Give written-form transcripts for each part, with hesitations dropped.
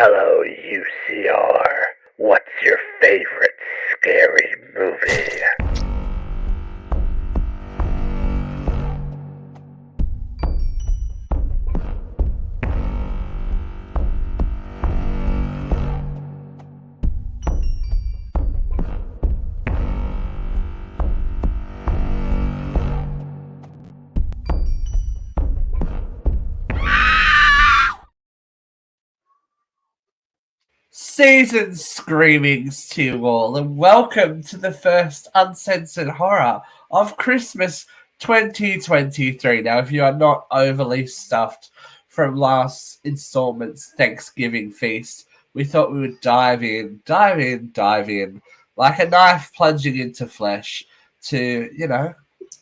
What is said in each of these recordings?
Hello, UCR. What's your favorite scary movie? Season screamings to you all, and welcome to the first uncensored horror of Christmas 2023. Now, if you are not overly stuffed from last installment's Thanksgiving feast, we thought we would dive in, like a knife plunging into flesh to,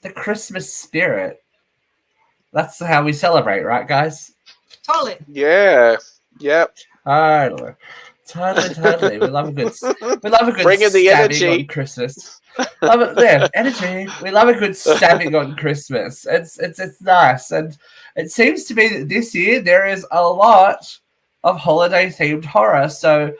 the Christmas spirit. That's how we celebrate, right, guys? Totally. Yeah. Yep. Totally. We love a good Bringing the stabbing energy on Christmas. Love it, yeah, energy. We love a good stabbing on Christmas. It's nice, and it seems to be that this year there is a lot of holiday themed horror. So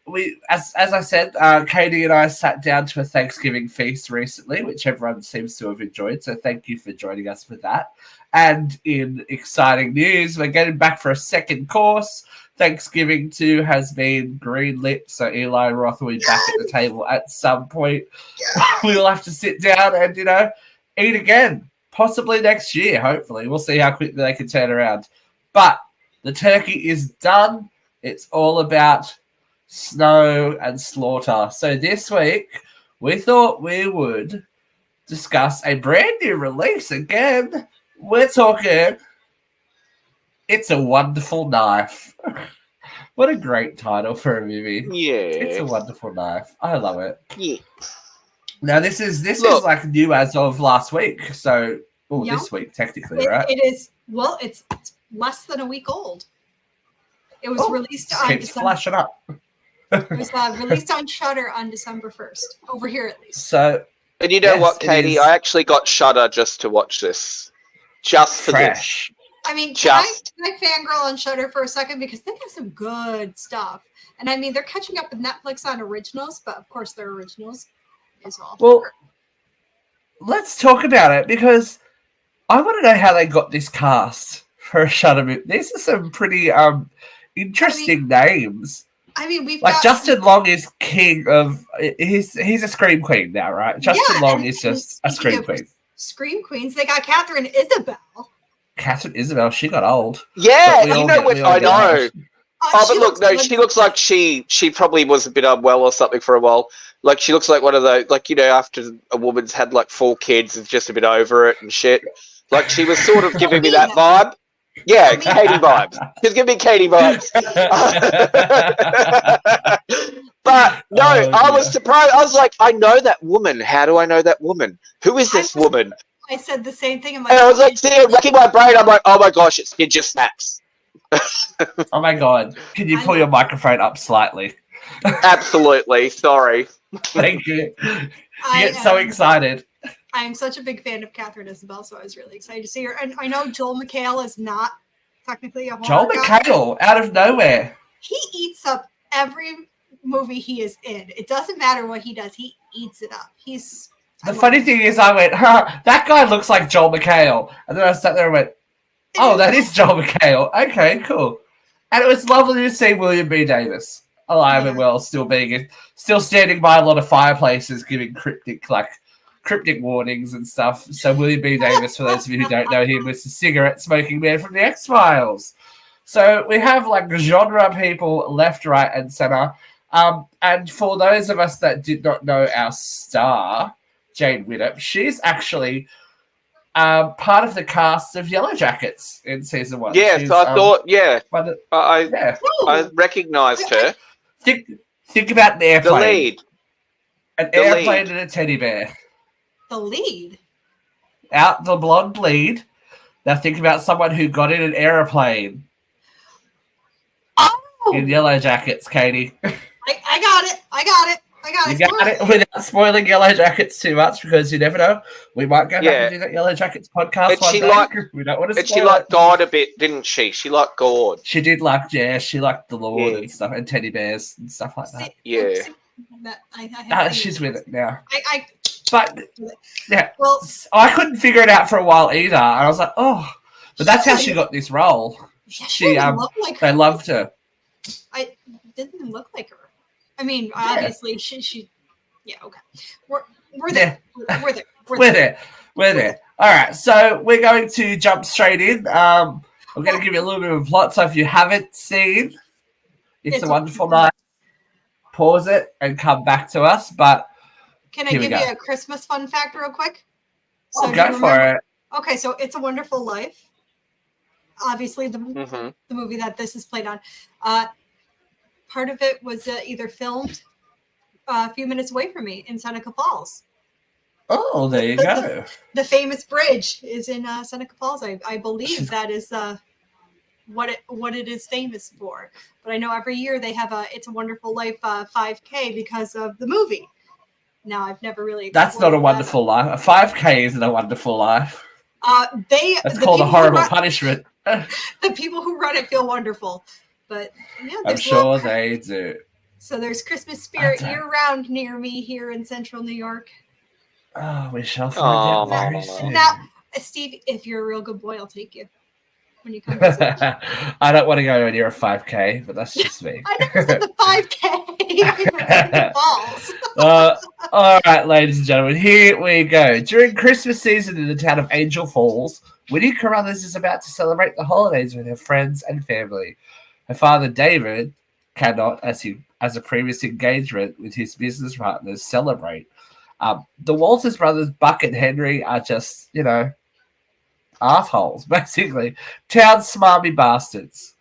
we, as I said, Katie and I sat down to a Thanksgiving feast recently, which everyone seems to have enjoyed. So thank you for joining us for that. And in exciting news, we're getting back for a second course. Thanksgiving 2 has been greenlit, so Eli Roth will be back at the table at some point. We'll have to sit down and, eat again, possibly next year, hopefully. We'll see how quickly they can turn around. But the turkey is done. It's all about snow and slaughter. So this week, we thought we would discuss a brand new release again. We're talking It's a Wonderful Knife. What a great title for a movie. Yeah. It's a Wonderful Knife. I love it. Yeah. Now, this is like new as of last week. So, this week, technically, right? It is. Well, it's less than a week old. It was released on keeps December. flashing up. It was released on Shuddder on December 1st. Over here, at least. So, And you know what, Katie? I actually got Shuddder just to watch this. Just for fresh. This. I mean, can I fangirl on Shuddder for a second? Because they have some good stuff. And I mean, they're catching up with Netflix on originals, but of course they're originals as well. Well, let's talk about it, because I want to know how they got this cast for a Shuddder movie. These are some pretty interesting names. I mean, we've got Justin Long is king of. He's a scream queen now, right? Justin Long is just a scream queen. Scream queens. They got Catherine Isabel. Catherine Isabel, she got old. Yeah, you know what? I know. But look, no, she looks like she probably was a bit unwell or something for a while. Like, she looks like one of those, after a woman's had 4 kids, is just a bit over it and shit. Like, she was sort of giving me that vibe. Yeah, Katie vibes. She's giving me Katie vibes. But no, I was surprised. I was like, I know that woman. How do I know that woman? Who is this woman? I said the same thing. And I was racking my brain. I'm like, oh my gosh, it's Ninja Snaps. Oh my god. Can you pull your microphone up slightly? Absolutely. Sorry. Thank you. You get so excited. I am such a big fan of Catherine Isabel, so I was really excited to see her. And I know Joel McHale is not technically a horror Joel McHale, out of nowhere. He eats up every movie he is in. It doesn't matter what he does. He eats it up. The funny thing is, I went, that guy looks like Joel McHale. And then I sat there and went, oh, that is Joel McHale. Okay, cool. And it was lovely to see William B. Davis alive and well, still standing by a lot of fireplaces, giving cryptic warnings and stuff. So William B. Davis, for those of you who don't know him, was the cigarette-smoking man from the X-Files. So we have genre people left, right, and center. And for those of us that did not know our star, Jane Widdop, she's actually part of the cast of Yellow Jackets in season 1. Yes, I thought, I recognised her. Think about an airplane. The lead. An airplane and a teddy bear. The lead? Out the blonde lead. Now think about someone who got in an aeroplane. Oh! In Yellow Jackets, Katie. I got it. You got it without spoiling Yellow Jackets too much, because you never know. We might go back and do that Yellow Jackets podcast one day. We don't want to spoil And she liked God a bit, didn't she? She liked God. She did like, she liked the Lord and stuff, and teddy bears and stuff like that. She's with it now. But yeah, well, I couldn't figure it out for a while either. And I was like, oh, but that's how she got this role. She they loved her. I didn't look like her. I mean, obviously, she. Yeah, okay. We're there. We're there. All right, so we're going to jump straight in. I'm going to give you a little bit of a plot. So if you haven't seen It's a Wonderful Night, pause it and come back to us. But can I give you a Christmas fun fact real quick? So go for it. Okay, so It's a Wonderful Life. Obviously, the movie that this is played on. Part of it was either filmed a few minutes away from me in Seneca Falls. Oh, there you go. The famous bridge is in Seneca Falls. I believe that is what it is famous for. But I know every year they have It's a Wonderful Life 5K because of the movie. Now, I've never really. That's not a wonderful life. A 5K isn't a wonderful life. That's called a horrible punishment. The people who run it feel wonderful. But yeah, I'm sure they do. So there's Christmas spirit year-round near me here in central New York. Oh, we shall find out very soon. Now, Steve, if you're a real good boy, I'll take you when you come visit. I don't want to go near a 5K, but that's just me. I never said the 5K. Balls. All right, ladies and gentlemen, here we go. During Christmas season in the town of Angel Falls, Winnie Carruthers is about to celebrate the holidays with her friends and family. Her father, David, cannot, as a previous engagement with his business partners, celebrate. The Walters brothers, Buck and Henry, are just, assholes, basically. Town smarmy bastards.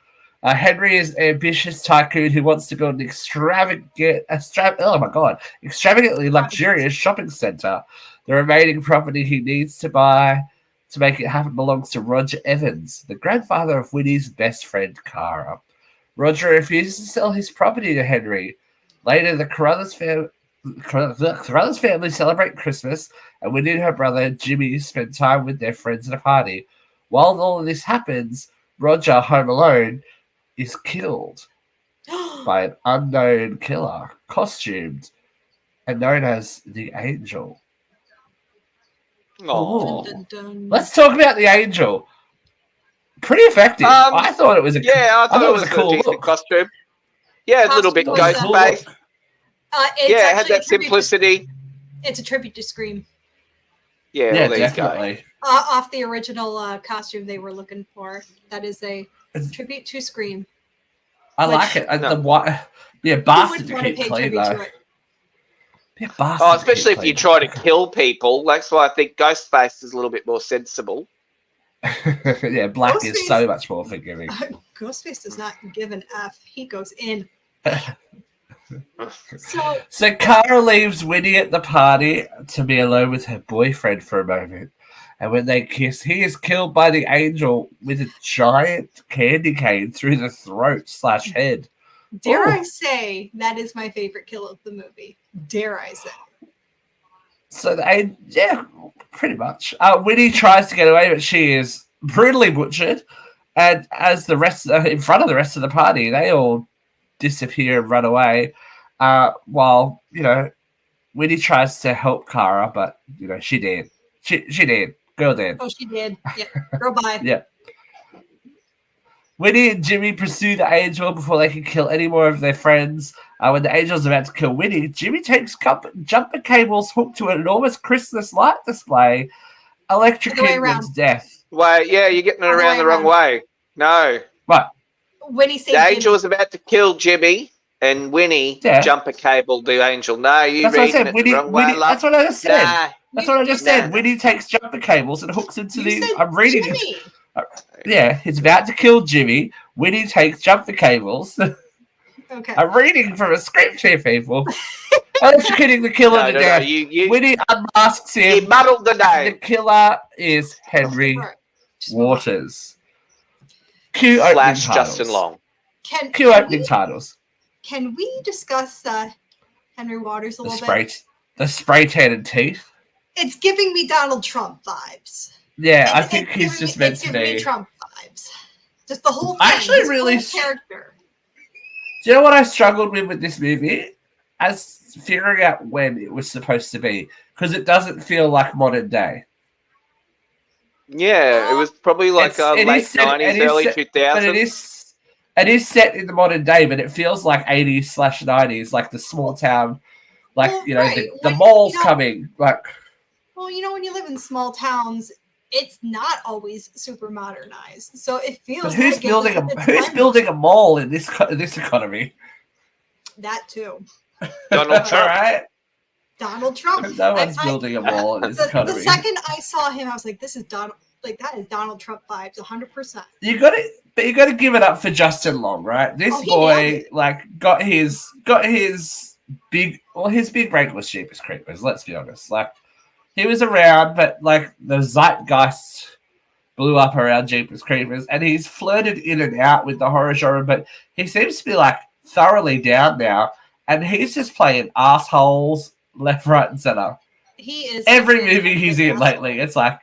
Henry is an ambitious tycoon who wants to build an extravagantly luxurious shopping center. The remaining property he needs to buy to make it happen belongs to Roger Evans, the grandfather of Winnie's best friend, Cara. Roger refuses to sell his property to Henry. Later, the Carruthers family celebrate Christmas, and Winnie and her brother Jimmy spend time with their friends at a party. While all of this happens, Roger, home alone, is killed by an unknown killer, costumed and known as the Angel. Oh, let's talk about the Angel. Pretty effective. I thought it was a cool decent costume. Yeah, a little bit ghost face. It had that simplicity. It's a tribute to Scream. Yeah, well, definitely. Off the original costume they were looking for. That is a tribute to Scream. I like it. Bastard to keep clean though. Especially if you try to kill people. That's why I think Ghostface is a little bit more sensible. Yeah, Black Ghostface is so much more forgiving. Ghostface does not give an F. He goes in. So Cara leaves Winnie at the party to be alone with her boyfriend for a moment. And when they kiss, he is killed by the Angel with a giant candy cane through the throat/head. Dare I say that is my favorite kill of the movie? Dare I say? So pretty much. Winnie tries to get away, but she is brutally butchered. And as the rest, in front of the rest of the party, they all disappear and run away. While Winnie tries to help Cara, but she did. She did. Girl did. Oh, she did. Yeah. Girl, bye. Yeah. Winnie and Jimmy pursue the Angel before they can kill any more of their friends. When the Angel's about to kill Winnie, Jimmy takes jumper cables hooked to an enormous Christmas light display, electrocuting them to death. Wait, yeah, you're getting it around the wrong way. No. What? Winnie saved the Angel was about to kill Jimmy, and Winnie jumper cabled the Angel. No, you reading it the wrong way. That's what I just said. That's what I just said. Winnie takes jumper cables and hooks into I'm reading it. Yeah, it's about to kill Jimmy. Winnie takes jumper cables. Okay. I'm reading from a script here, people. Electrocuting the killer to death. Winnie unmasks him. You muddled the name. The killer is Henry Waters. Cue opening titles. Justin Long. Cue opening titles. Can we discuss Henry Waters a The little bit. The spray-tanted teeth. It's giving me Donald Trump vibes. Yeah, I think he's just meant to be. It's giving me Trump vibes. Just the whole thing. I actually his really whole character. Do you know what I struggled with this movie? As figuring out when it was supposed to be, because it doesn't feel like modern day. Yeah, it was probably like late 90s, early 2000s. But it is set in the modern day, but it feels like 80s/90s, like the small town, like right. the mall's coming. Like, well, when you live in small towns, it's not always super modernized, so it feels. But who's building a mall in this economy? That too. Donald Trump. Right? Donald Trump. No one's building a mall in this economy. The second I saw him, I was like, "This is Donald. Like that is Donald Trump vibes, 100%." You got to give it up for Justin Long, right? This boy, got his big break was Jeepers Creepers. Let's be honest. Like, he was around, but like the zeitgeist blew up around Jeepers Creepers, and he's flirted in and out with the horror genre, but he seems to be like thoroughly down now, and he's just playing assholes left, right, and center. He is. Every movie he's in lately, it's like,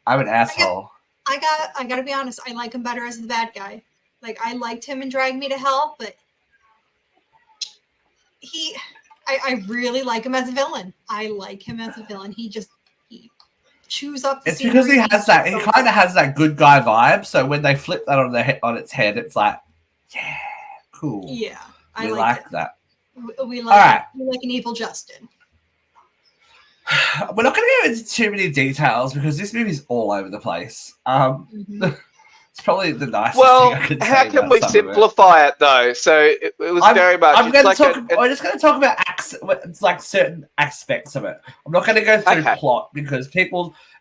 I'm an asshole. I gotta be honest. I like him better as the bad guy. Like, I liked him in Drag Me to Hell, but I really like him as a villain. I like him as a villain. He chews up. It's because he has that. He kind of has that good guy vibe. So when they flip that on its head, it's like, yeah, cool. Yeah, we like that. We like an evil Justin. We're not going to go into too many details because this movie's all over the place. It's probably the nicest thing I could say. How can we simplify it though? So it was very much. We're just going to talk about certain aspects of it. I'm not going to go through plot because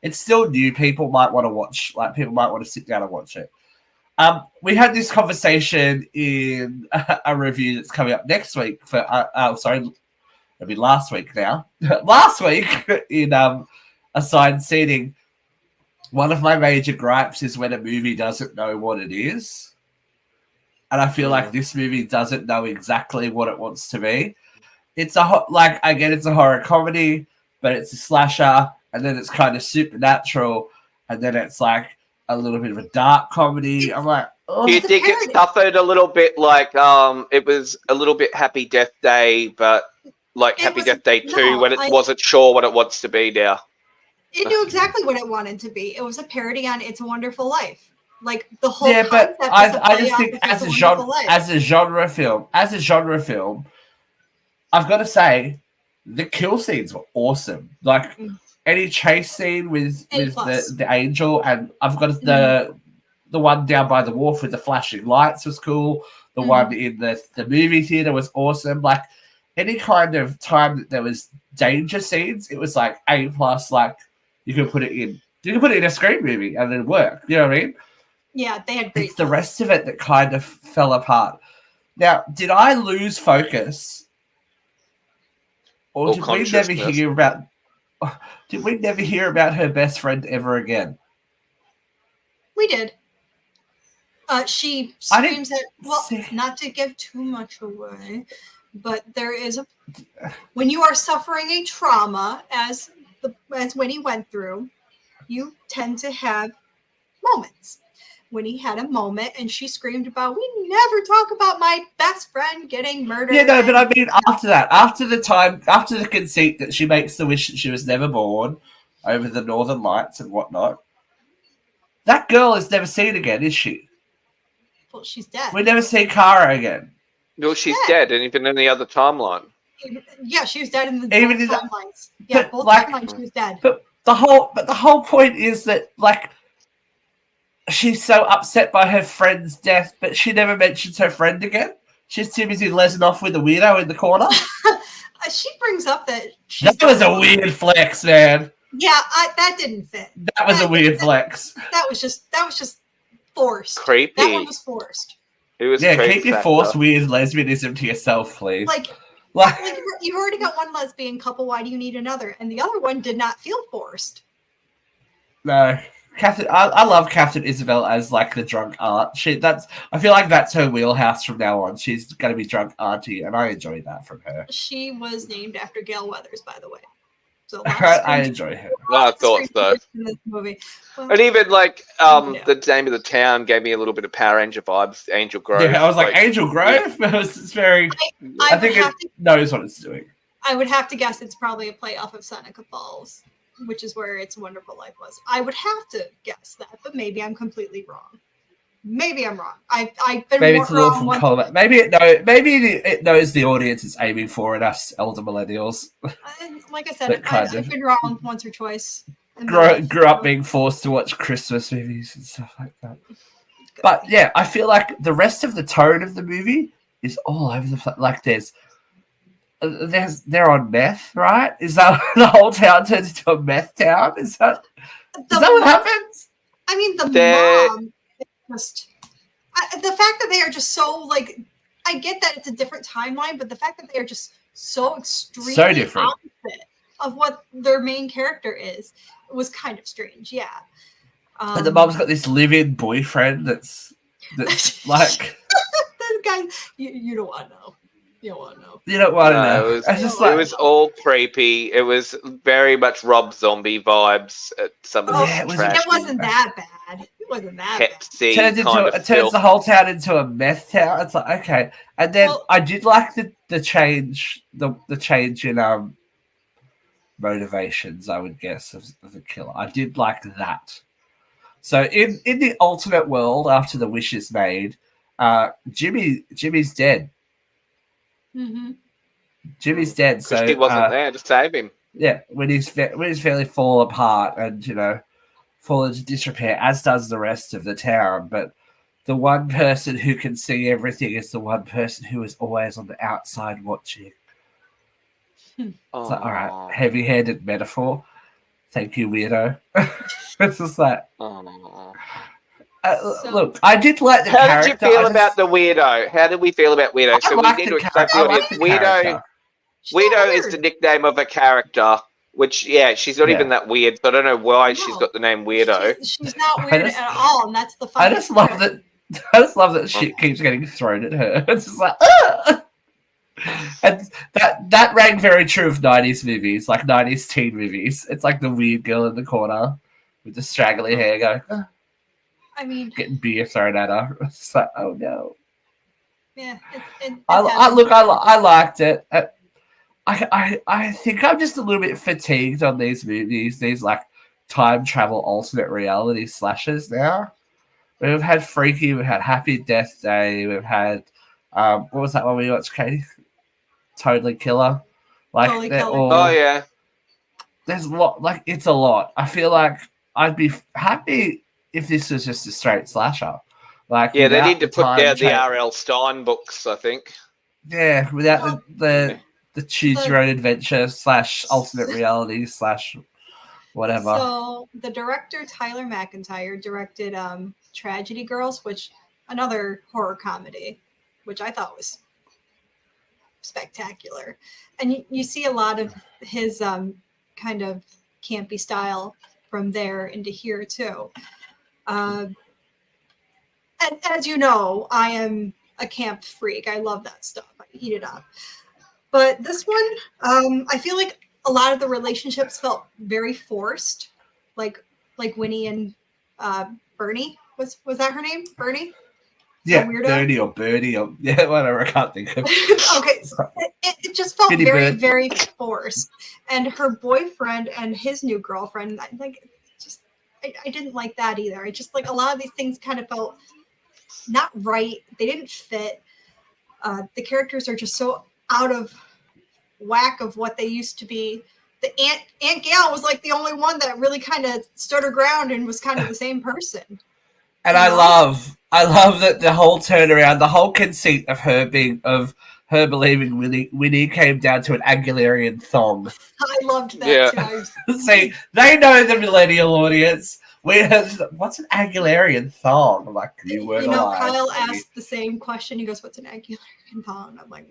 it's still new. People might want to watch. Like, people might want to sit down and watch it. We had this conversation in a review that's coming up next week for. It'll be last week now. Last week in assigned seating, one of my major gripes is when a movie doesn't know what it is. And I feel like this movie doesn't know exactly what it wants to be. It's a horror comedy, but it's a slasher, and then it's kind of supernatural, and then it's like a little bit of a dark comedy. I'm like, oh. Do you think it suffered a little bit like it was a little bit Happy Death Day, but like Happy Death Day 2 when it wasn't sure what it wants to be now? It knew exactly what it wanted to be. It was a parody on It's a Wonderful Life. Like the whole but I just think as a genre film, I've got to say the kill scenes were awesome. Like any chase scene with the angel, and I've got the one down by the wharf with the flashing lights was cool. The one in the movie theater was awesome. Like any kind of time that there was danger scenes, it was like A+. Like you could put it in a Scream movie and it'd work. You know what I mean? Yeah, they had great. It's the rest of it that kind of fell apart. Now, did I lose focus, or did we never hear about? Did we never hear about her best friend ever again? We did. She screams at. Well, not to give too much away, but there is when you are suffering a trauma, as Winnie went through, you tend to have moments. Winnie had a moment, and she screamed about, "We never talk about my best friend getting murdered." Yeah, no, but I mean, after the conceit that she makes the wish that she was never born over the Northern Lights and whatnot, that girl is never seen again, is she? Well, she's dead. We never see Kara again. No, she's dead, and even in the other timeline. Yeah, she was dead in the timelines. Yeah, both timelines she was dead. But the whole point is that, like, she's so upset by her friend's death, but she never mentions her friend again. She's too busy lesing off with the weirdo in the corner. She brings up that that was a weird flex, man. Yeah, that didn't fit. That was a weird flex. That was just forced. Creepy. That one was forced. It was keep your forced weird lesbianism to yourself, please. Like you've already got one lesbian couple. Why do you need another? And the other one did not feel forced. No, Catherine, I love Catherine Isabel as like the drunk aunt. I feel like that's her wheelhouse from now on. She's going to be drunk auntie, and I enjoy that from her. She was named after Gail Weathers, by the way. So I enjoy her. I thought so. In this movie. Well, And even like yeah. the name of the town gave me a little bit of Power Ranger vibes. Angel Grove. Yeah, I was like Angel Grove. Yeah. It's very. I think it knows what it's doing. I would have to guess it's probably a play off of Seneca Falls, which is where It's a Wonderful Life was. I would have to guess that, but maybe I'm completely wrong. Maybe I'm wrong. I've been maybe it's a little wrong from Colorado. Maybe it knows the audience it's aiming for, and us elder millennials. Like I said, I've been wrong once or twice. Grew up being forced to watch Christmas movies and stuff like that. But yeah, I feel like the rest of the tone of the movie is all over the place. Like they're on meth, right? Is that the whole town turns into a meth town? Is that what happens? I mean, mom just the fact that they are just so like. I get that it's a different timeline, but the fact that they are just so extremely different opposite of what their main character is was kind of strange. Yeah. And the mom's got this live-in boyfriend that's like this guy. You don't want to know. You don't want to know. You don't want to know. It was all creepy. It was very much Rob Zombie vibes at some of the it wasn't that bad. It wasn't that Pepsi bad. It turns the whole town into a meth town. It's like, okay. And then I did like the change in motivations, I would guess, of the killer. I did like that. So in the alternate world, after the wish is made, Jimmy's dead. Mm-hmm. Jimmy's dead, so he wasn't there to save him. Yeah, when his family fall apart and fall into disrepair, as does the rest of the town. But the one person who can see everything is the one person who is always on the outside watching. It's like, all right, heavy-handed metaphor. Thank you, weirdo. It's just like. Look, I did like the character. How did you feel about the weirdo? How did we feel about weirdo? So we need to explain to the audience. Weirdo is the nickname of a character, which she's not even that weird. So I don't know why she's got the name weirdo. She's not weird at all, and that's the fun. I just love that shit keeps getting thrown at her. It's just like, ah! And that rang very true of 90s movies, like 90s teen movies. It's like the weird girl in the corner with the straggly hair going. Ah. I mean, getting beer thrown at her. It's like, oh no. Yeah, I liked it. I think I'm just a little bit fatigued on these movies, these like time travel alternate reality slashes now. We've had Freaky, we've had Happy Death Day, we've had what was that one we watched, Katie? Totally Killer. Like totally they're Killer. all, there's a lot. Like it's a lot. I feel like I'd be happy if this was just a straight slasher. Like they need to put down the R.L. Stein books, I think. Yeah, without the choose your own adventure / alternate reality / whatever. So the director Tyler McIntyre directed Tragedy Girls, which another horror comedy, which I thought was spectacular. And you see a lot of his kind of campy style from there into here too. And as you know, I am a camp freak. I love that stuff. I eat it up. But this one, I feel like a lot of the relationships felt very forced, like Winnie and Bernie. Was that her name? Bernie? Yeah, Bernie or Birdie or whatever. I can't think of. Okay, so it just felt very forced. And her boyfriend and his new girlfriend, I didn't like that either. I just like a lot of these things kind of felt not right. They didn't fit. The characters are just so out of whack of what they used to be. The Aunt Gail was like the only one that really kind of stood her ground and was kind of the same person. And I love that the whole turnaround, the whole conceit of her believing Winnie came down to an Aguilarian thong. I loved that too. See, they know the millennial audience. What's an Aguilarian thong? I'm like, you weren't alive. Kyle asked the same question. He goes, "What's an Aguilarian thong?" I'm like,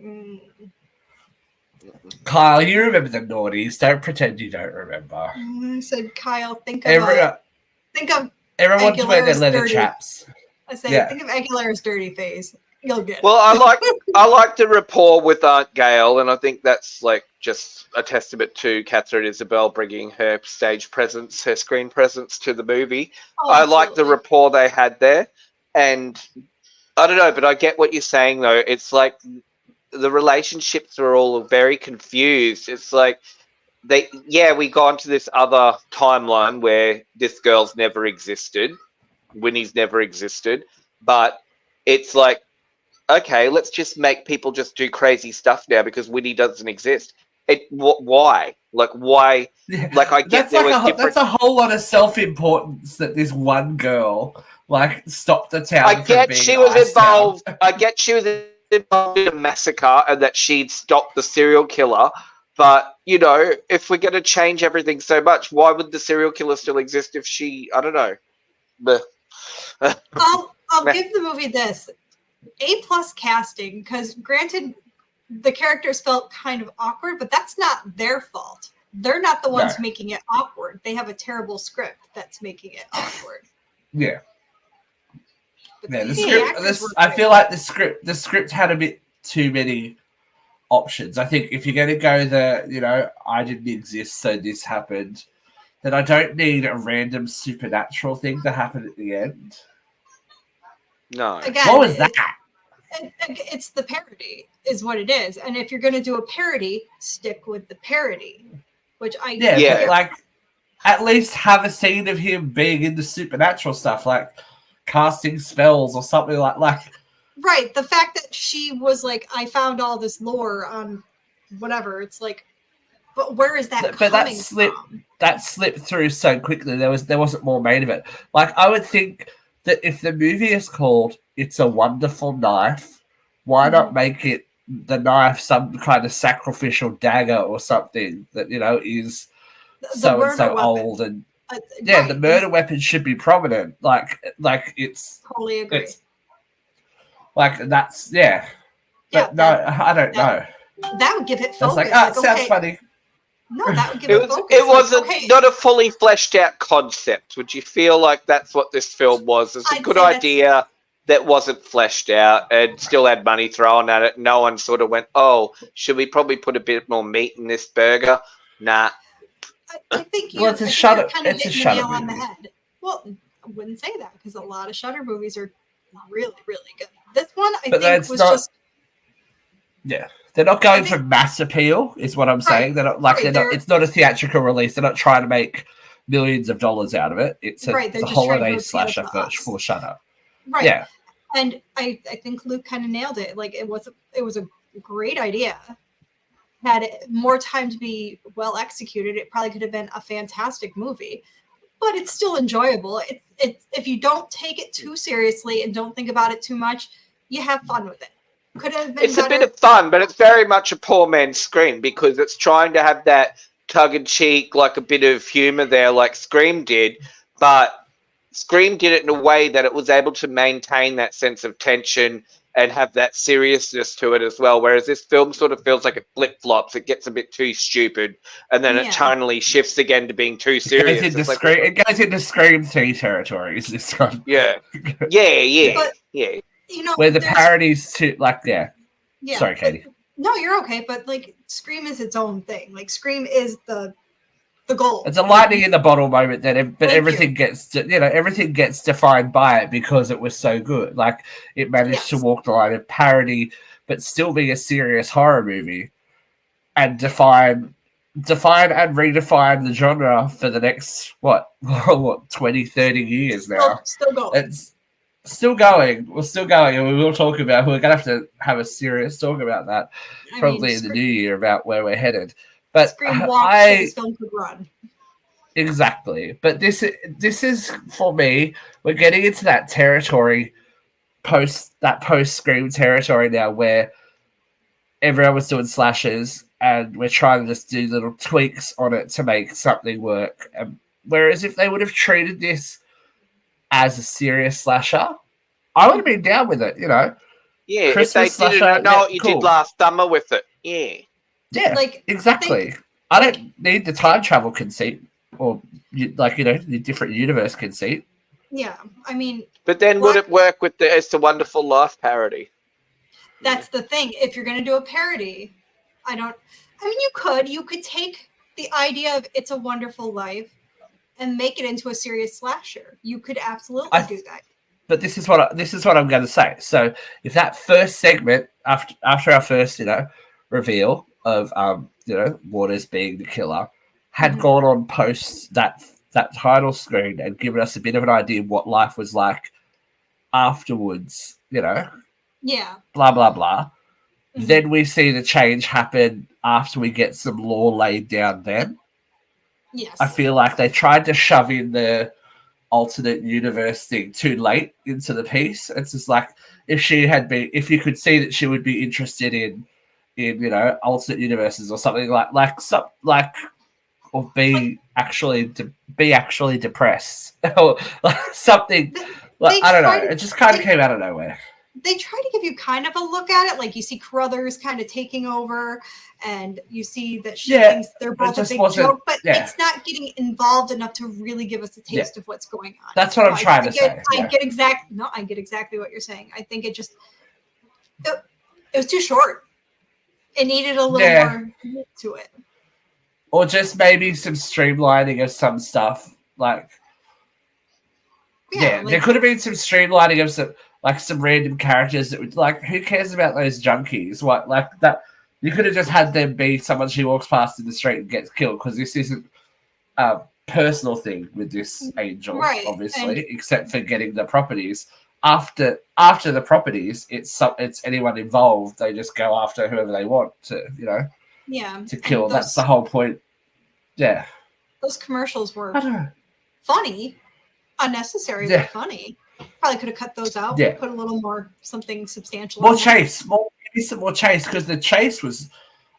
Kyle, you remember the noughties. Don't pretend you don't remember. I said, Kyle, think of Everyone to wear their Aguilera's leather dirty. chaps. I say, Yeah. think of Aguilera's dirty face. You'll get Well, it. I like the rapport with Aunt Gail, and I think that's like just a testament to Catherine Isabel bringing her stage presence, her screen presence to the movie. Oh, I like the absolutely. rapport they had there, and I don't know, but I get what you're saying though. It's like the relationships are all very confused. It's like we got into this other timeline where this girl's never existed, Winnie's never existed, but it's like, okay, let's just make people just do crazy stuff now because Winnie doesn't exist. Why? Like, why? Yeah. Like, I get That's a whole lot of self-importance that this one girl stopped the town. I get she was involved. I get she was involved in a massacre and that she'd stopped the serial killer. But you know, if we're going to change everything so much, why would the serial killer still exist if she? I don't know. I'll give the movie this A+ casting, because granted, the characters felt kind of awkward, but that's not their fault. They're not the ones making it awkward. They have a terrible script that's making it awkward. Yeah. But Yeah, the script. I feel like the script had a bit too many options. I think if you're going to go I didn't exist, so this happened, then I don't need a random supernatural thing to happen at the end. No. Again, What was that? It's the parody, is what it is. And if you're going to do a parody, stick with the parody. Which but like, at least have a scene of him being into supernatural stuff, like casting spells or something like. Right. The fact that she was like, I found all this lore on whatever. It's like, but where is that coming from? That slipped through so quickly. There wasn't more made of it. Like, I would think that if the movie is called It's a Wonderful Knife, why not make it the knife some kind of sacrificial dagger or something that is so and so old, and the murder weapon should be prominent. Like it's totally agree. It's like that's But no, I don't know. That would give it focus. It's like, it sounds funny. No, that would give it focus. It wasn't not a fully fleshed out concept. Would you feel like that's what this film was? It's a good idea that wasn't fleshed out and still had money thrown at it. No one sort of went, "Oh, should we probably put a bit more meat in this burger?" Nah. I think it's a Shudder. It's a Shudder movie. On the head. Well, I wouldn't say that because a lot of Shudder movies are really, really good. This one, I think, was just. Yeah, they're not going for mass appeal, is what I'm saying. They're not it's not a theatrical release. They're not trying to make millions of dollars out of it. It's a holiday slasher for Shudder. Right. Yeah. And I think Luke kind of nailed it. Like, it was a great idea. Had it more time to be well executed, it probably could have been a fantastic movie. But it's still enjoyable. If you don't take it too seriously and don't think about it too much, you have fun with it. Could have been better. A bit of fun, but it's very much a poor man's Scream because it's trying to have that tug-in-cheek, like a bit of humor there, like Scream did, but Scream did it in a way that it was able to maintain that sense of tension and have that seriousness to it as well, whereas this film sort of feels like it flip-flops. It gets a bit too stupid, and then it tonally shifts again to being too serious. It goes into Scream 3 territory, is this one? Yeah. But, where the parodies to, Sorry, Katie. No, you're okay, but, Scream is its own thing. Scream is the goal. It's a lightning in the bottle moment but everything gets defined by it because it was so good. Like, it managed to walk the line of parody but still be a serious horror movie and define and redefine the genre for the next 20, 30 years now. Still going. It's still going. We're still going, and we will talk about. We're gonna have to have a serious talk about that probably in the new year about where we're headed. But Scream walks so this film could run. Exactly. But this is for me. We're getting into that territory post Scream territory now, where everyone was doing slashes, and we're trying to just do little tweaks on it to make something work. Whereas if they would have treated this as a serious slasher, I would have been down with it. Yeah, Christmas if they didn't know what you did last summer with it. Yeah. Yeah, exactly. I don't need the time travel conceit or the different universe conceit. Yeah, I mean, But then would it work with the It's a Wonderful Life parody? that's the thing. If you're going to do a parody, you could take the idea of It's a Wonderful Life and make it into a serious slasher. You could absolutely do that. But this is what I'm going to say. So if that first segment after our first reveal of Waters being the killer had gone on post that title screen and given us a bit of an idea of what life was like afterwards, blah blah blah. Then we see the change happen after we get some lore laid down. Then yes, I feel like they tried to shove in the alternate universe thing too late into the piece. It's just like if you could see that she would be interested in alternate universes or something or be actually depressed or like something. I don't know. It just kind of came out of nowhere. They try to give you kind of a look at it, like you see Carruthers kind of taking over, and you see that she thinks they're both a big joke, but it's not getting involved enough to really give us a taste of what's going on. That's what I'm trying to say. I get exactly what you're saying. I think it was too short. It needed a little more to it. Or just maybe some streamlining of some stuff. There could have been some streamlining of some random characters that would who cares about those junkies? What that you could have just had them be someone she walks past in the street and gets killed, because this isn't a personal thing with this angel, obviously, except for getting the properties. After the properties, it's anyone involved. They just go after whoever they want to kill. That's the whole point. Yeah, those commercials were funny, unnecessary, but funny. Probably could have cut those out. Yeah. Put a little more something substantial. More chase, because the chase was.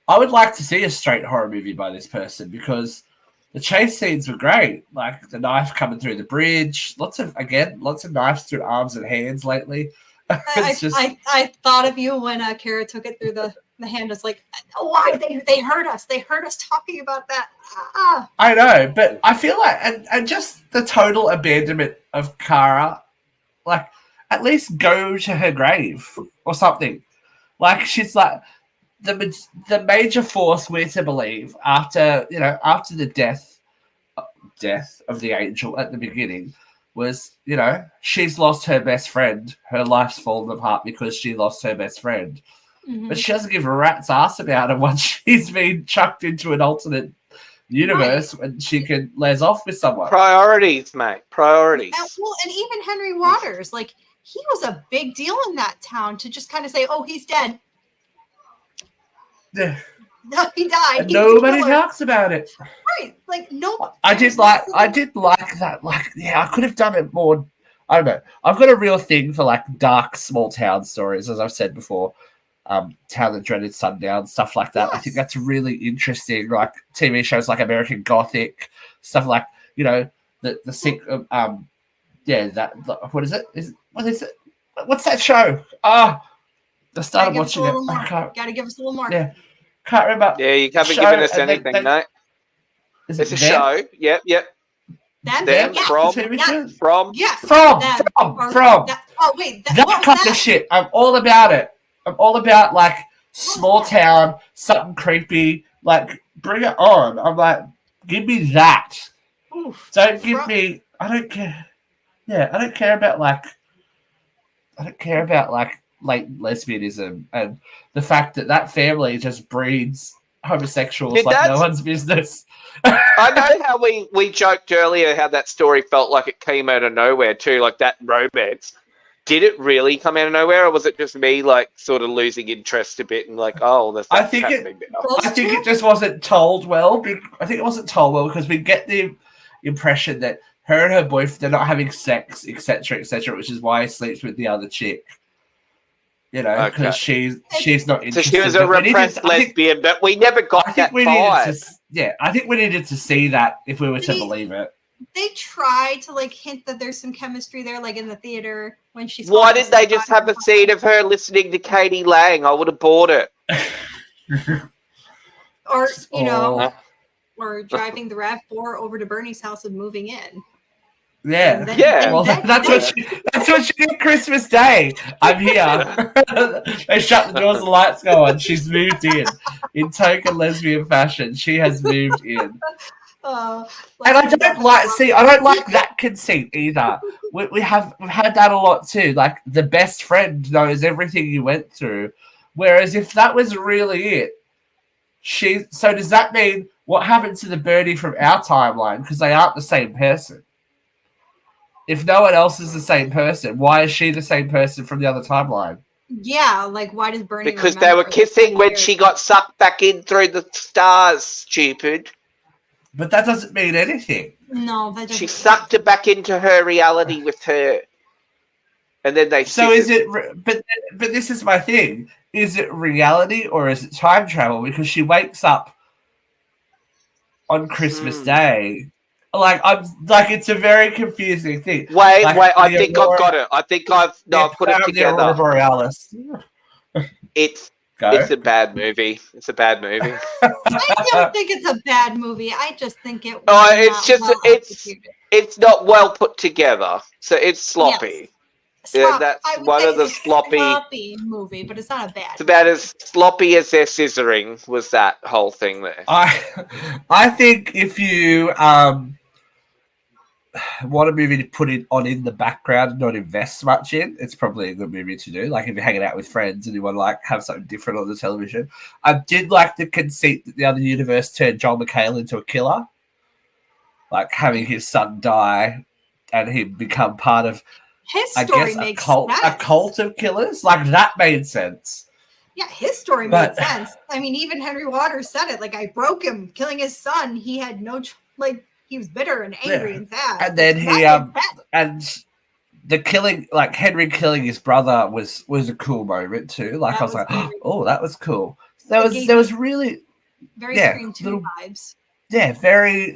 I would like to see a straight horror movie by this person, because the chase scenes were great. Like the knife coming through the bridge, lots of knives through arms and hands lately. I thought of you when Kara took it through the hand. It's like, why they hurt us? They hurt us talking about that. I know, but I feel like and just the total abandonment of Kara. At least go to her grave or something. She's the major force we're to believe after the death of the angel at the beginning was, she's lost her best friend. Her life's fallen apart because she lost her best friend. But she doesn't give a rat's ass about it once she's been chucked into an alternate universe when she can les off with someone. Priorities, mate. Priorities. And even Henry Waters, he was a big deal in that town to just kind of say, "Oh, he's dead." Yeah. No, he died. And nobody talks about it. Right. No. I did like that. I could have done it more. I don't know. I've got a real thing for dark small town stories, as I've said before. Town That Dreaded Sundown, stuff like that. Yes. I think that's really interesting. TV shows like American Gothic, stuff like the sync. What is it? What is it? What's that show? I started watching it. Gotta give us a little more. Yeah, can't remember. Yeah, you haven't given us anything, mate. It's a show. Yep. That's them from. Yes. From. That kind of shit. I'm all about it. I'm all about small town, something creepy. Bring it on. I'm give me that. Oof. Don't give me. I don't care. Yeah, I don't care about late lesbianism and the fact that family just breeds homosexuals no one's business. I know how we joked earlier how that story felt like it came out of nowhere too, that romance. Did it really come out of nowhere, or was it just me sort of losing interest a bit and that's I think it just wasn't told well. I think it wasn't told well because we get the impression that her and her boyfriend, they're not having sex, etc., which is why he sleeps with the other chick. Because she's not interested. So she was a repressed lesbian, but we never got that vibe. I think we needed to see that if we were to believe it. They try to hint that there's some chemistry there, in the theater when she's. Why did they just have a scene of her listening to Katie Lang? I would have bought it. Or or driving the RAV4 over to Bernie's house and moving in. Yeah. Yeah. Well, that's what she did Christmas Day. I'm here. They shut the doors, the lights go on. She's moved in token lesbian fashion. She has moved in. Uh, And I don't like that. that conceit either. We've had that a lot too. Like the best friend knows everything you went through. Whereas if that was really it, so does that mean what happened to the birdie from our timeline? Because they aren't the same person. If no one else is the same person, why is she the same person from the other timeline? Yeah, like why does Bernie? Because they were kissing when she got sucked back in through the stars, stupid. But that doesn't mean anything. No, that doesn't. She sucked her back into her reality with her. And then they So is it but this is my thing. Is it reality or is it time travel? Because she wakes up on Christmas Day. It's a very confusing thing. Wait, I think I've got it. I think I've put it together. Aurora Borealis. It's a bad movie. It's a bad movie. I don't think it's a bad movie. I just think it. It's not well put together. So it's sloppy. Yes. Yeah, that's one of the sloppy movie, but it's not a bad. It's about as sloppy as their scissoring was that whole thing there. I think if you want a movie to put it on in the background and not invest much in, it's probably a good movie to do. Like if you're hanging out with friends and you want to have something different on the television. I did like the conceit that the other universe turned Joel McHale into a killer, like having his son die and him become part of his story makes sense. A cult of killers. Like that made sense. Yeah, his story made sense. I mean, even Henry Waters said it. Like, I broke him, killing his son. He had no he was bitter and angry and sad. And then and the killing, like Henry killing his brother, was a cool moment too. Like I was like, oh, that was cool. There was really very Scream 2 vibes. Yeah, very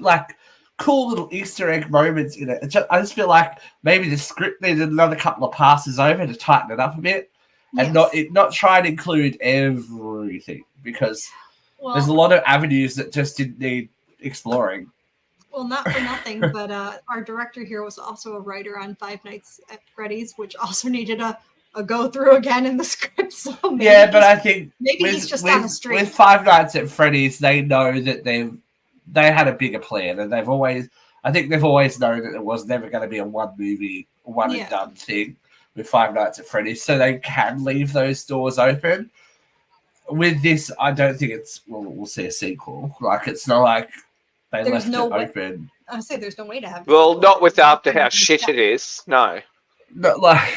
cool little Easter egg moments in it. I just feel like maybe the script needed another couple of passes over to tighten it up a bit, and not try and include everything because there's a lot of avenues that just didn't need exploring. Well, not for nothing, but our director here was also a writer on Five Nights at Freddy's, which also needed a go through again in the script. So but I think he's just on the street. With Five Nights at Freddy's, they know that they had a bigger plan, and they've always known that it was never going to be a one movie, and done thing with Five Nights at Freddy's, so they can leave those doors open. With this, I don't think we'll see a sequel. Like it's not like they left it open. I say there's no way to have. Well, not with after how shit it is. No. Not like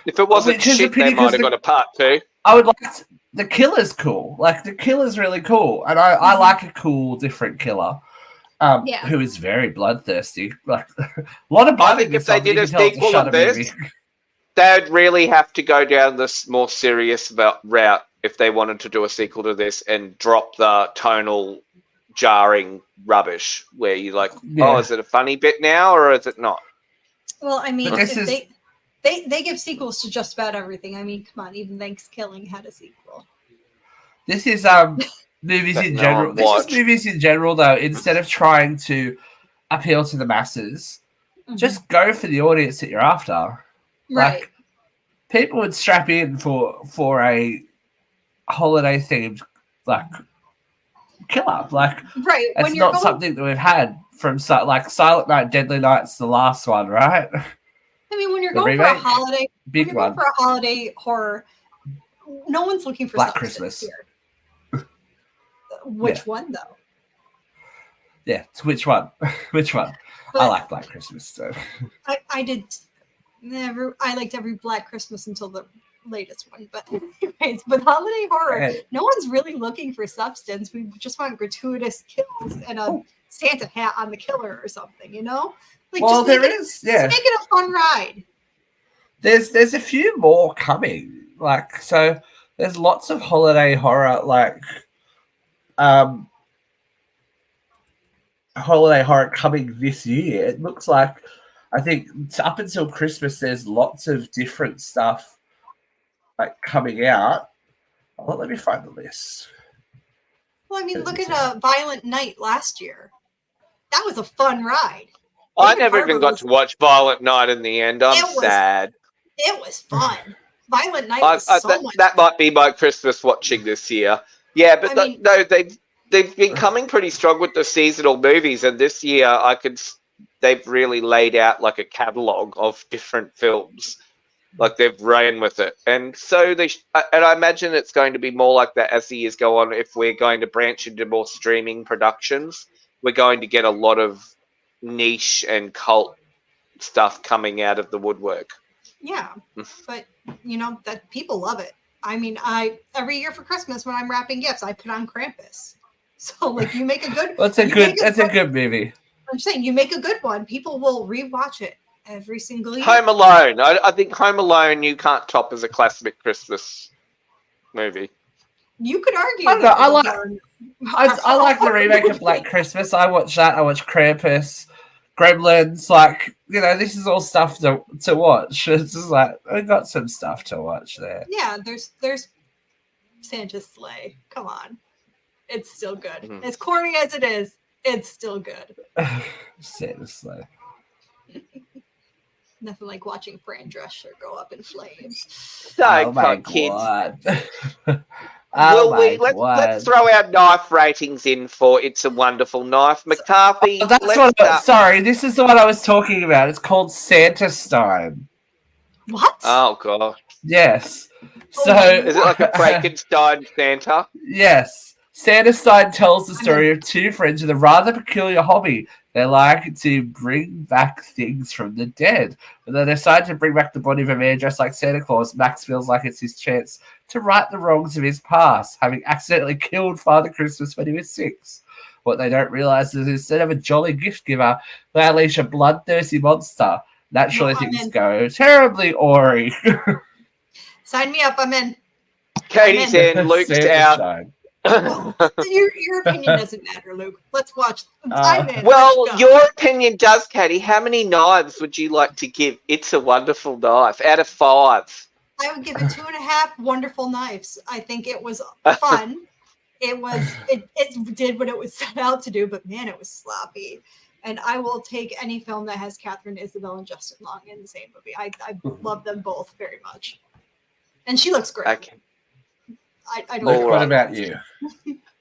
if it wasn't shit, they might have got a part 2. I would like the killer's cool. Like the killer's really cool, and I like a cool, different killer. Who is very bloodthirsty. Like a lot of. I think if they did a sequel of this, they'd really have to go down this more serious route if they wanted to do a sequel to this and drop the tonal, jarring rubbish where you're like, oh, is it a funny bit now or is it not? Well, I mean, they give sequels to just about everything. I mean, come on, even Thanksgiving had a sequel. This is movies in general. This is movies in general, though. Instead of trying to appeal to the masses, just go for the audience that you're after. Right. Like, people would strap in for a holiday themed killer. Like, right. It's not something that we've had from Silent Night, Deadly Night's the last one, right? I mean, when you're going for a holiday, going for a holiday horror, no one's looking for Black Christmas here. Which one, though? Yeah, which one? Which one? But I like Black Christmas. So I did never. I liked every Black Christmas until the latest one. But anyways, but holiday horror, no one's really looking for substance. We just want gratuitous kills and a Santa hat on the killer or something, you know? Like, just make it a fun ride. There's a few more coming. So there's lots of holiday horror, holiday horror coming this year. It looks like, I think up until Christmas, there's lots of different stuff coming out. Well, let me find the list. Well, I mean, look at Violent Night last year. That was a fun ride. I never even got to watch Violent Night in the end. I'm sad. It was fun. Violent Night was so much that might be my Christmas watching this year. Yeah, but no, they've been coming pretty strong with the seasonal movies, and this year they've really laid out like a catalogue of different films. Like they've ran with it, and so and I imagine it's going to be more like that as the years go on. If we're going to branch into more streaming productions, we're going to get a lot of niche and cult stuff coming out of the woodwork. Yeah, but that people love it. I mean, every year for Christmas when I'm wrapping gifts, I put on Krampus. So like, you make a good. That's a good movie. I'm saying you make a good one, people will rewatch it every single year. Home Alone. I think Home Alone you can't top as a classic Christmas movie. You could argue. I like the remake of Black Christmas. I watch that. I watch Krampus, Gremlins. Like, this is all stuff to watch. It's just like, I got some stuff to watch there. Yeah, there's Santa's Sleigh. Come on, it's still good. Mm-hmm. As corny as it is, it's still good. Santa's Sleigh. Nothing like watching Fran Drescher go up in flames. Oh my God. Let's throw our knife ratings in for It's a Wonderful Knife. McCarthy. Sorry, this is the one I was talking about. It's called Santa Stein. What? Oh God. Yes. So is it like a Frankenstein Santa? Yes. Santa Stein tells the story of two friends with a rather peculiar hobby. They like to bring back things from the dead. When they decide to bring back the body of a man dressed like Santa Claus, Max feels like it's his chance to right the wrongs of his past, having accidentally killed Father Christmas when he was 6. What they don't realize is instead of a jolly gift giver, they unleash a bloodthirsty monster. Naturally, things go terribly awry. Sign me up. I'm in. Katie's in. Luke's out. Well, your opinion doesn't matter, Luke. Let's watch. Your opinion does, Katie. How many knives would you like to give It's a Wonderful Knife out of 5? I would give it 2.5 wonderful knives. I think it was fun. It did what it was set out to do, but man, it was sloppy. And I will take any film that has Catherine Isabel and Justin Long in the same movie. I love them both very much, and she looks great. Okay. I don't. What about you?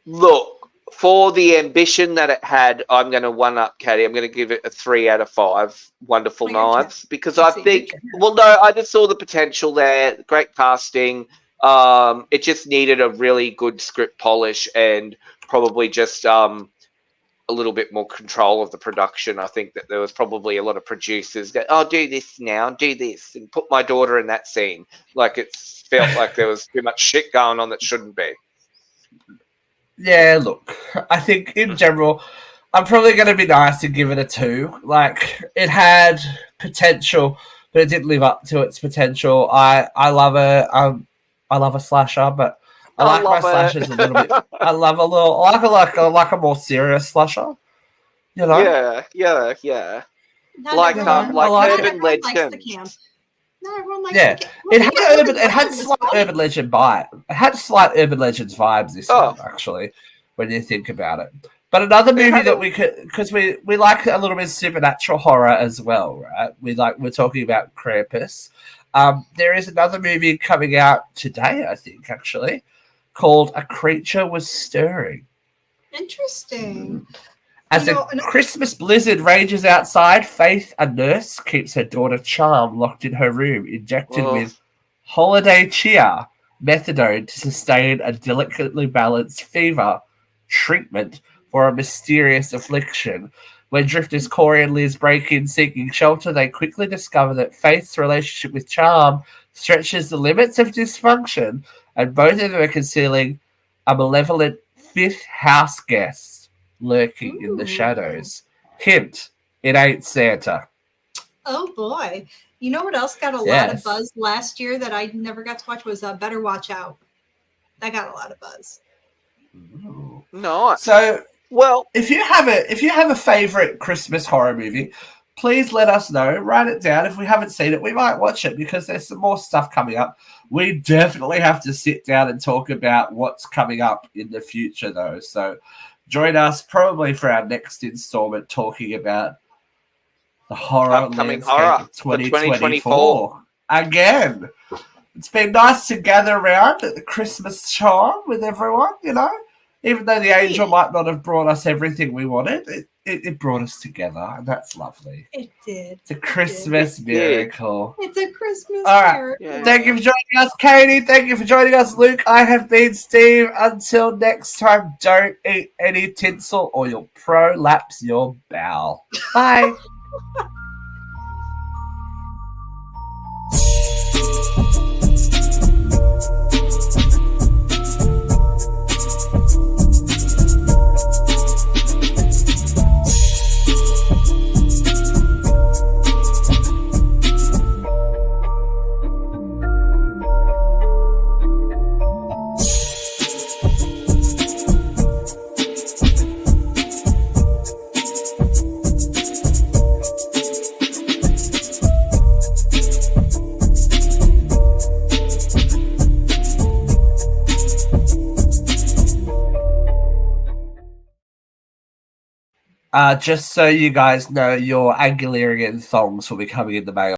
Look, for the ambition that it had, I'm going to one up Katie. I'm going to give it a 3 out of 5 wonderful knives because I think. Well, no, I just saw the potential there. Great casting. It just needed a really good script polish and probably just a little bit more control of the production. I think that there was probably a lot of producers that, do this now, do this, and put my daughter in that scene. Like it felt like there was too much shit going on that shouldn't be. Yeah, look, I think in general, I'm probably going to be nice and give it a 2. Like, it had potential, but it didn't live up to its potential. I love a slasher, but I like my slashers a little bit. I like a more serious slasher. Yeah. Like Urban Legend. No, everyone likes it had slight Urban Legend vibe. It had slight Urban Legends vibes this one, actually, when you think about it. But another movie that we could, because we like a little bit of supernatural horror as well, right? We're talking about Krampus. There is another movie coming out today, I think, actually, called A Creature Was Stirring. Interesting. As a Christmas blizzard rages outside, Faith, a nurse, keeps her daughter Charm locked in her room, injected with holiday cheer, methadone to sustain a delicately balanced fever treatment for a mysterious affliction. When drifters Corey and Liz break in seeking shelter, they quickly discover that Faith's relationship with Charm stretches the limits of dysfunction, and both of them are concealing a malevolent fifth house guest lurking in the shadows. Hint, it ain't Santa. Oh boy. You know what else got a lot of buzz last year that I never got to watch was Better Watch Out. That got a lot of buzz. Nice. So, well, if you have a favorite Christmas horror movie, please let us know. Write it down. If we haven't seen it, we might watch it because there's some more stuff coming up. We definitely have to sit down and talk about what's coming up in the future, though. So join us probably for our next installment talking about The horror Upcoming landscape horror of for 2024. Again. It's been nice to gather around at the Christmas charm with everyone, you know? Even though the angel might not have brought us everything we wanted, it brought us together, and that's lovely. It did. It's a Christmas miracle. It's a Christmas All right. miracle. Yeah. Thank you for joining us, Katie. Thank you for joining us, Luke. I have been Steve. Until next time, don't eat any tinsel or you'll prolapse your bowel. Bye. Just so you guys know, your Angularian thongs will be coming in the mail.